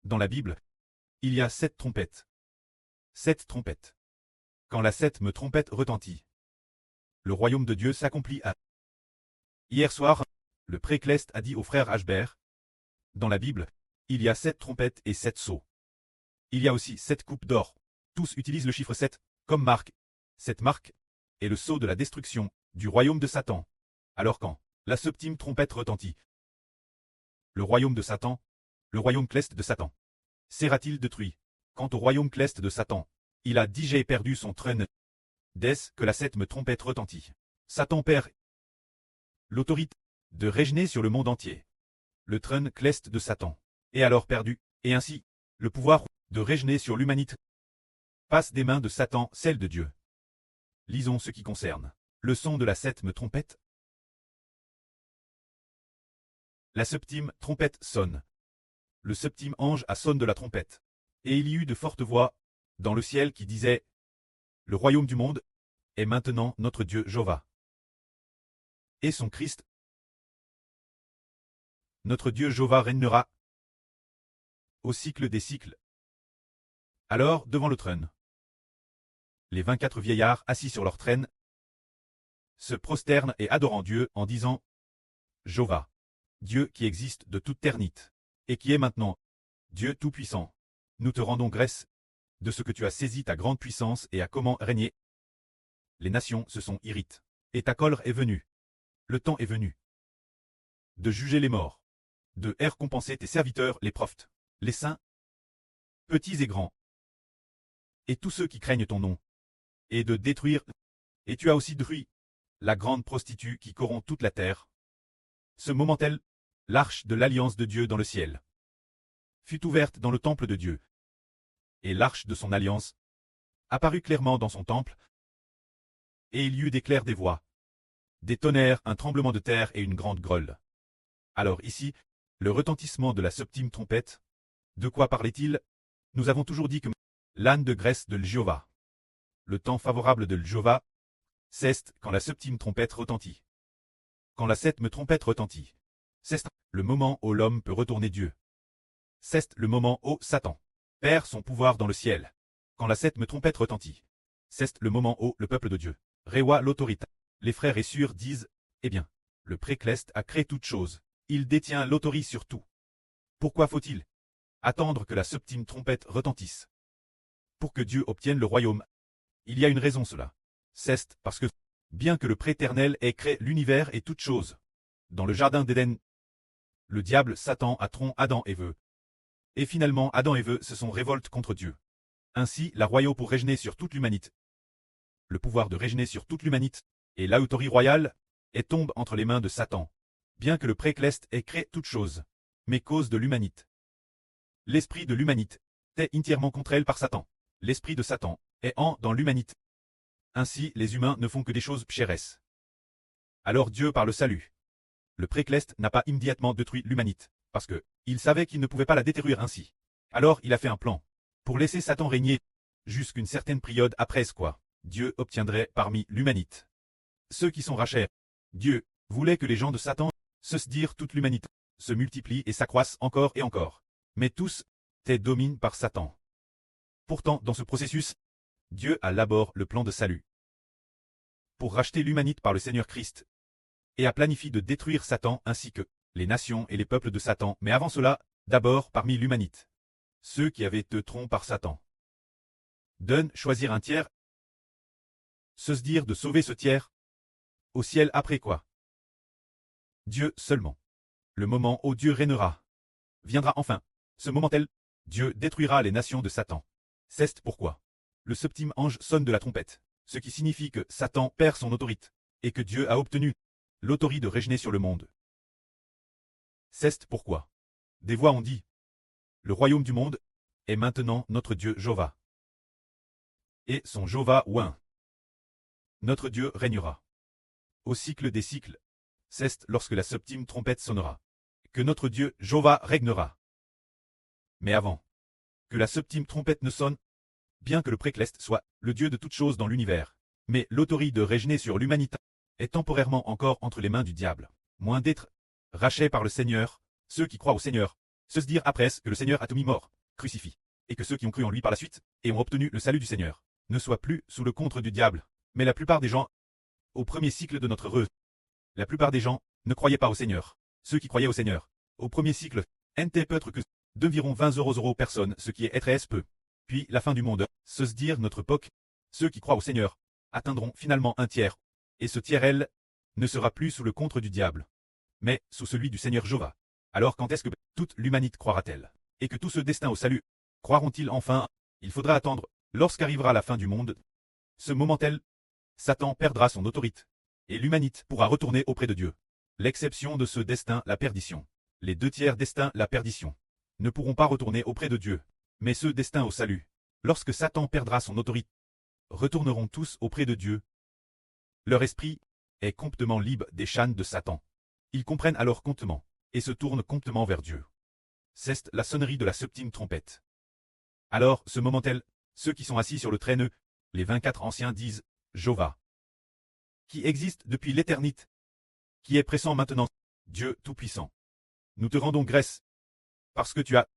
Dans la Bible, il y a 7 trompettes. 7 trompettes. Quand la 7e trompette retentit, le royaume de Dieu s'accomplit à... Hier soir, le précleste a dit au frère Ashbert, dans la Bible, il y a 7 trompettes et 7 sceaux. Il y a aussi 7 coupes d'or. Tous utilisent le chiffre 7 comme marque. Cette marque est le sceau de la destruction du royaume de Satan. Alors quand la 7e trompette retentit, le royaume de Satan, le royaume cleste de Satan, sera-t-il détruit? Quant au royaume cleste de Satan, il a déjà perdu son trône. Dès que la 7e trompette retentit, Satan perd l'autorité de régner sur le monde entier. Le trône cleste de Satan est alors perdu, et ainsi, le pouvoir de régner sur l'humanité passe des mains de Satan, celle de Dieu. Lisons ce qui concerne le son de la 7e trompette. La 7e trompette sonne. Le 7e ange a sonné de la trompette. Et il y eut de fortes voix dans le ciel qui disaient: le royaume du monde est maintenant notre Dieu Jéhovah. Et son Christ, notre Dieu Jéhovah régnera au cycle des cycles. Alors, devant le trône, les 24 vieillards assis sur leur traîne se prosternent et adorant Dieu en disant: Jéhovah, Dieu qui existe de toute éternité, et qui est maintenant Dieu tout-puissant, nous te rendons grâce de ce que tu as saisi ta grande puissance et à comment régner. Les nations se sont irrites, et ta colère est venue. Le temps est venu de juger les morts, de récompenser tes serviteurs les prophètes, les saints, petits et grands, et tous ceux qui craignent ton nom, et de détruire, et tu as aussi détruit la grande prostituée qui corrompt toute la terre. Ce moment-là, l'arche de l'alliance de Dieu dans le ciel fut ouverte dans le temple de Dieu, et l'arche de son alliance apparut clairement dans son temple, et il y eut des clairs des voix, des tonnerres, un tremblement de terre et une grande grêle. Alors ici, le retentissement de la 7e trompette, de quoi parlait-il? Nous avons toujours dit que l'âne de Grèce de Jéhovah, le temps favorable de Jéhovah, c'est quand la 7e trompette retentit. Quand la 7e trompette retentit, c'est le moment où l'homme peut retourner Dieu. C'est le moment où Satan perd son pouvoir dans le ciel. Quand la 7e trompette retentit, c'est le moment où le peuple de Dieu reçoit l'autorité. Les frères et sœurs disent: eh bien, le précleste a créé toutes choses, il détient l'autorité sur tout. Pourquoi faut-il attendre que la 7e trompette retentisse pour que Dieu obtienne le royaume? Il y a une raison cela. C'est parce que, bien que le Préternel ait créé l'univers et toutes choses, dans le jardin d'Éden, le diable Satan a trompé Adam et Ève. Et finalement Adam et Ève se sont révoltés contre Dieu. Ainsi la royauté pour régner sur toute l'humanité. Le pouvoir de régner sur toute l'humanité, et l'autorité royale, est tombe entre les mains de Satan, bien que le précleste ait créé toutes choses, mais cause de l'humanité. L'esprit de l'humanité est entièrement contrôlé par Satan. L'esprit de Satan est dans l'humanité. Ainsi les humains ne font que des choses pécheresses. Alors Dieu par le salut. Le précleste n'a pas immédiatement détruit l'humanité, parce que il savait qu'il ne pouvait pas la détruire ainsi. Alors il a fait un plan pour laisser Satan régner jusqu'une certaine période après quoi Dieu obtiendrait parmi l'humanité ceux qui sont rachés. Dieu voulait que les gens de Satan, se dire toute l'humanité, se multiplient et s'accroissent encore et encore. Mais tous étaient dominés par Satan. Pourtant, dans ce processus, Dieu a d'abord le plan de salut pour racheter l'humanité par le Seigneur Christ, et a planifié de détruire Satan ainsi que les nations et les peuples de Satan, mais avant cela, d'abord parmi l'humanité, ceux qui avaient été trompés par Satan. Donne choisir un tiers, se dire de sauver ce tiers, au ciel après quoi? Dieu seulement. Le moment où Dieu régnera viendra enfin. Ce moment-là, Dieu détruira les nations de Satan. C'est pourquoi le 7e ange sonne de la trompette, ce qui signifie que Satan perd son autorité, et que Dieu a obtenu l'autorité de régner sur le monde. C'est pourquoi des voix ont dit: le royaume du monde est maintenant notre Dieu Jéhovah. Et son Jéhovah ouin. Notre Dieu régnera au cycle des cycles. C'est lorsque la 7e trompette sonnera que notre Dieu Jéhovah régnera. Mais avant que la 7e trompette ne sonne, bien que le précleste soit le Dieu de toutes choses dans l'univers, mais l'autorité de régner sur l'humanité est temporairement encore entre les mains du diable, moins d'être rachetés par le Seigneur. Ceux qui croient au Seigneur Se dire après que le Seigneur a tout mis mort, crucifié, et que ceux qui ont cru en lui par la suite, et ont obtenu le salut du Seigneur, ne soient plus sous le contre du diable. Mais la plupart des gens, au premier cycle de notre heureux, la plupart des gens ne croyaient pas au Seigneur. Ceux qui croyaient au Seigneur, au premier cycle, n'étaient peut-être que d'environ 20 euros personnes, ce qui est très peu. Puis la fin du monde, se dire notre époque, ceux qui croient au Seigneur, atteindront finalement un tiers, et ce tiers, elle, ne sera plus sous le contre du diable, mais sous celui du Seigneur Jéhovah. Alors quand est-ce que toute l'humanité croira-t-elle? Et que tout ce destin au salut, croiront-ils enfin? Il faudra attendre, lorsqu'arrivera la fin du monde. Ce moment-tel, Satan perdra son autorité, et l'humanité pourra retourner auprès de Dieu. L'exception de ce destin, la perdition. Les deux tiers destin, la perdition, ne pourront pas retourner auprès de Dieu. Mais ceux destinés au salut, lorsque Satan perdra son autorité, retourneront tous auprès de Dieu. Leur esprit est complètement libre des chaînes de Satan. Ils comprennent alors complètement, et se tournent complètement vers Dieu. C'est la sonnerie de la septième trompette. Alors, ce moment-tel, ceux qui sont assis sur le traîneau, les 24 anciens disent, Jéhovah, qui existe depuis l'éternité, qui est pressant maintenant, Dieu Tout-Puissant. Nous te rendons grâce, parce que tu as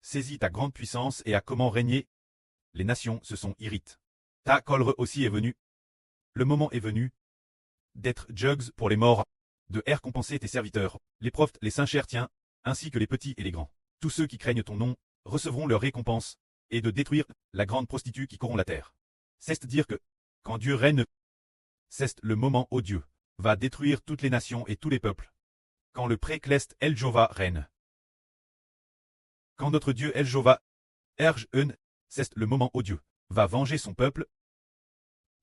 saisi ta grande puissance et as comment régner. Les nations se sont irritées. Ta colère aussi est venue. Le moment est venu d'être jugs pour les morts, de récompenser tes serviteurs, les prophètes, les saints chrétiens, ainsi que les petits et les grands. Tous ceux qui craignent ton nom recevront leur récompense, et de détruire la grande prostituée qui corrompt la terre. C'est dire que, quand Dieu règne, c'est le moment où Dieu va détruire toutes les nations et tous les peuples. Quand le précleste El Jéhovah règne. Quand notre Dieu El Jéhovah erge c'est le moment où Dieu va venger son peuple.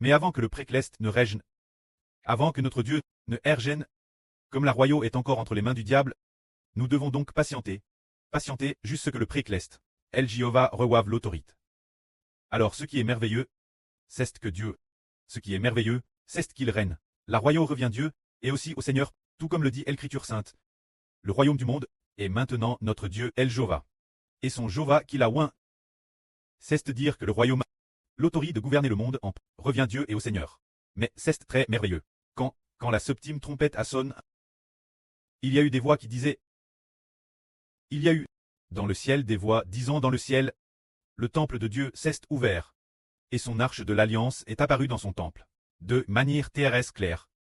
Mais avant que le précleste ne règne, avant que notre Dieu ne ergène, comme la royauté est encore entre les mains du diable, nous devons donc patienter jusqu'à ce que le précleste, El Jéhovah reçoive l'autorité. Alors ce qui est merveilleux, c'est que Dieu, ce qui est merveilleux, c'est qu'il règne. La royauté revient Dieu, et aussi au Seigneur, tout comme le dit l'Écriture sainte. Le royaume du monde est maintenant notre Dieu El Jéhovah. Et son Jéhovah qui l'a oint. C'est dire que le royaume, l'autorité de gouverner le monde revient Dieu et au Seigneur. Mais c'est très merveilleux. Quand la septième trompette a sonné, il y a eu des voix qui disaient, il y a eu, dans le ciel des voix disant dans le ciel, le temple de Dieu s'est ouvert, et son arche de l'alliance est apparue dans son temple, de manière terrestre claire.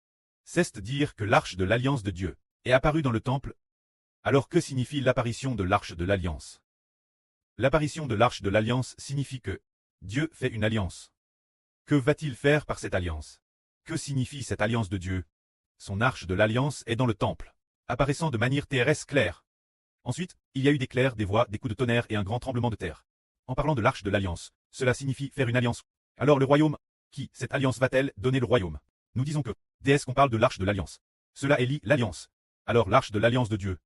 C'est dire que l'arche de l'alliance de Dieu est apparue dans le temple. Alors que signifie l'apparition de l'arche de l'alliance? L'apparition de l'arche de l'alliance signifie que Dieu fait une alliance. Que va-t-il faire par cette alliance? Que signifie cette alliance de Dieu? Son arche de l'alliance est dans le temple, apparaissant de manière terrestre claire. Ensuite, il y a eu des clairs, des voix, des coups de tonnerre et un grand tremblement de terre. En parlant de l'arche de l'alliance, cela signifie faire une alliance. Alors le royaume, qui cette alliance va-t-elle donner le royaume? Nous disons que, dès qu'on parle de l'arche de l'alliance, cela élit l'alliance. Alors l'arche de l'alliance de Dieu,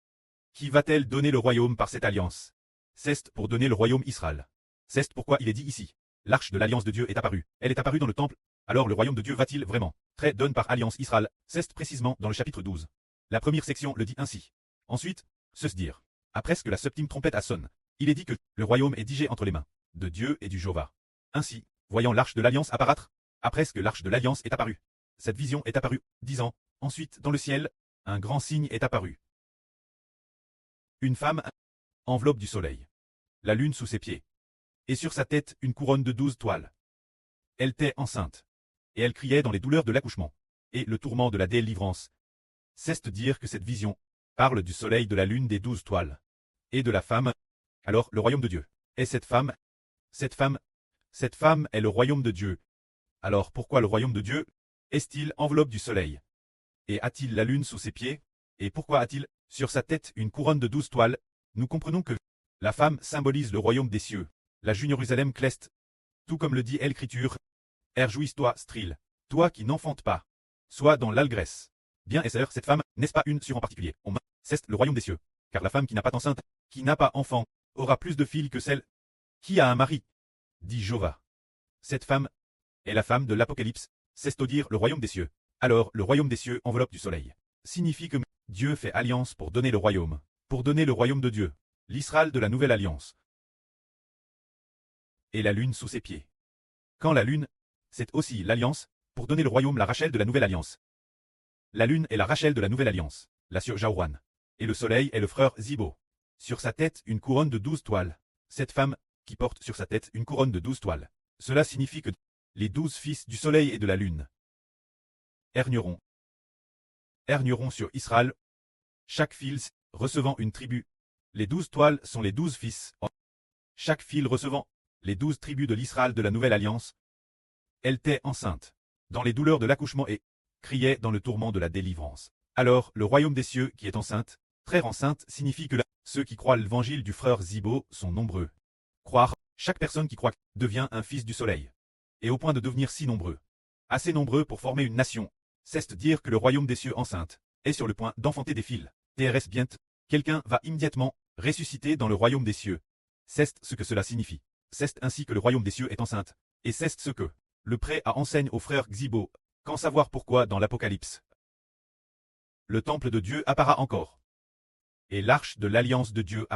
qui va-t-elle donner le royaume par cette alliance? C'est pour donner le royaume Israël. C'est pourquoi il est dit ici, l'arche de l'alliance de Dieu est apparue. Elle est apparue dans le temple. Alors le royaume de Dieu va-t-il vraiment donne par alliance Israël? C'est précisément dans le chapitre 12. La première section le dit ainsi. Ensuite, se dire, après que la septième trompette a sonné, il est dit que le royaume est digé entre les mains de Dieu et du Jéhovah. Ainsi, voyant l'arche de l'alliance apparaître, après que l'arche de l'alliance est apparue, cette vision est apparue, disant, ensuite dans le ciel, un grand signe est apparu. Une femme, enveloppe du soleil, la lune sous ses pieds, et sur sa tête une couronne de 12 toiles. Elle était enceinte, et elle criait dans les douleurs de l'accouchement, et le tourment de la délivrance. C'est dire que cette vision parle du soleil, de la lune, des 12 toiles, et de la femme. Alors le royaume de Dieu est cette femme est le royaume de Dieu. Alors pourquoi le royaume de Dieu est-il enveloppe du soleil? Et a-t-il la lune sous ses pieds? Et pourquoi a-t-il sur sa tête une couronne de 12 toiles? Nous comprenons que la femme symbolise le royaume des cieux, la Jérusalem céleste. Tout comme le dit l'Écriture, Réjouis-toi, Stril, toi qui n'enfantes pas, sois dans l'allégresse. Bien et sœur, cette femme, n'est-ce pas une sur en particulier? C'est le royaume des cieux, car la femme qui n'a pas d'enceinte, qui n'a pas enfant, aura plus de filles que celle qui a un mari, dit Jéhovah. Cette femme est la femme de l'Apocalypse, c'est dire le royaume des cieux. Alors le royaume des cieux, enveloppe du soleil, signifie que Dieu fait alliance pour donner le royaume de Dieu, l'Israël de la nouvelle alliance. Et la lune sous ses pieds. Quand la lune, c'est aussi l'alliance, pour donner le royaume, la Rachel de la nouvelle alliance. La lune est la Rachel de la nouvelle alliance, la sœur Jaouran. Et le soleil est le frère Zibo. Sur sa tête une couronne de 12 toiles. Cette femme, qui porte sur sa tête une couronne de 12 toiles. Cela signifie que les 12 fils du soleil et de la lune régneront sur Israël, chaque fils recevant une tribu. Les 12 toiles sont les 12 fils, chaque fil recevant les 12 tribus de l'Israël de la nouvelle alliance. Elle était enceinte, dans les douleurs de l'accouchement et criait dans le tourment de la délivrance. Alors, le royaume des cieux qui est enceinte, très enceinte, signifie que ceux qui croient l'évangile du frère Zibo sont nombreux. Croire, chaque personne qui croit devient un fils du soleil. Et au point de devenir si nombreux, assez nombreux pour former une nation, c'est dire que le royaume des cieux enceinte est sur le point d'enfanter des fils. TRS bien, quelqu'un va immédiatement ressusciter dans le royaume des cieux. C'est ce que cela signifie. C'est ainsi que le royaume des cieux est enceinte. Et c'est ce que le prêtre enseigne au frère Xibo. Quand savoir pourquoi dans l'Apocalypse le temple de Dieu apparaît encore. Et l'arche de l'alliance de Dieu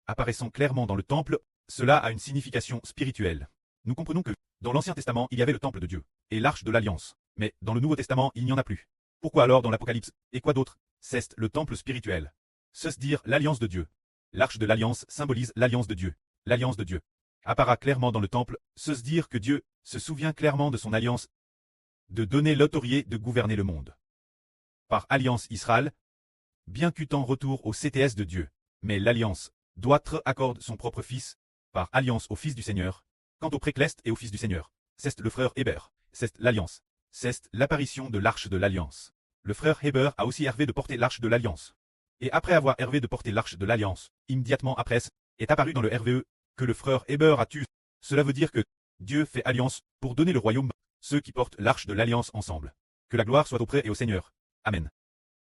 apparaissant clairement dans le temple, cela a une signification spirituelle. Nous comprenons que, dans l'Ancien Testament, il y avait le temple de Dieu, et l'arche de l'alliance. Mais, dans le Nouveau Testament, il n'y en a plus. Pourquoi alors dans l'Apocalypse, et quoi d'autre? C'est le temple spirituel. C'est dire l'alliance de Dieu. L'arche de l'alliance symbolise l'alliance de Dieu. L'alliance de Dieu apparaît clairement dans le temple, c'est dire que Dieu se souvient clairement de son alliance, de donner l'autorité de gouverner le monde. Par alliance Israël, bien qu'eût en retour au CTS de Dieu, mais l'alliance doit être accorde son propre fils, par alliance au fils du Seigneur, quant au précleste et au fils du Seigneur. C'est le frère Héber, c'est l'alliance, c'est l'apparition de l'arche de l'alliance. Le frère Héber a aussi hervé de porter l'arche de l'alliance. Et après avoir hervé de porter l'arche de l'alliance, immédiatement après, est apparu dans le RVE, que le frère Héber a tué. Cela veut dire que Dieu fait alliance pour donner le royaume, ceux qui portent l'arche de l'alliance ensemble. Que la gloire soit auprès et au Seigneur. Amen.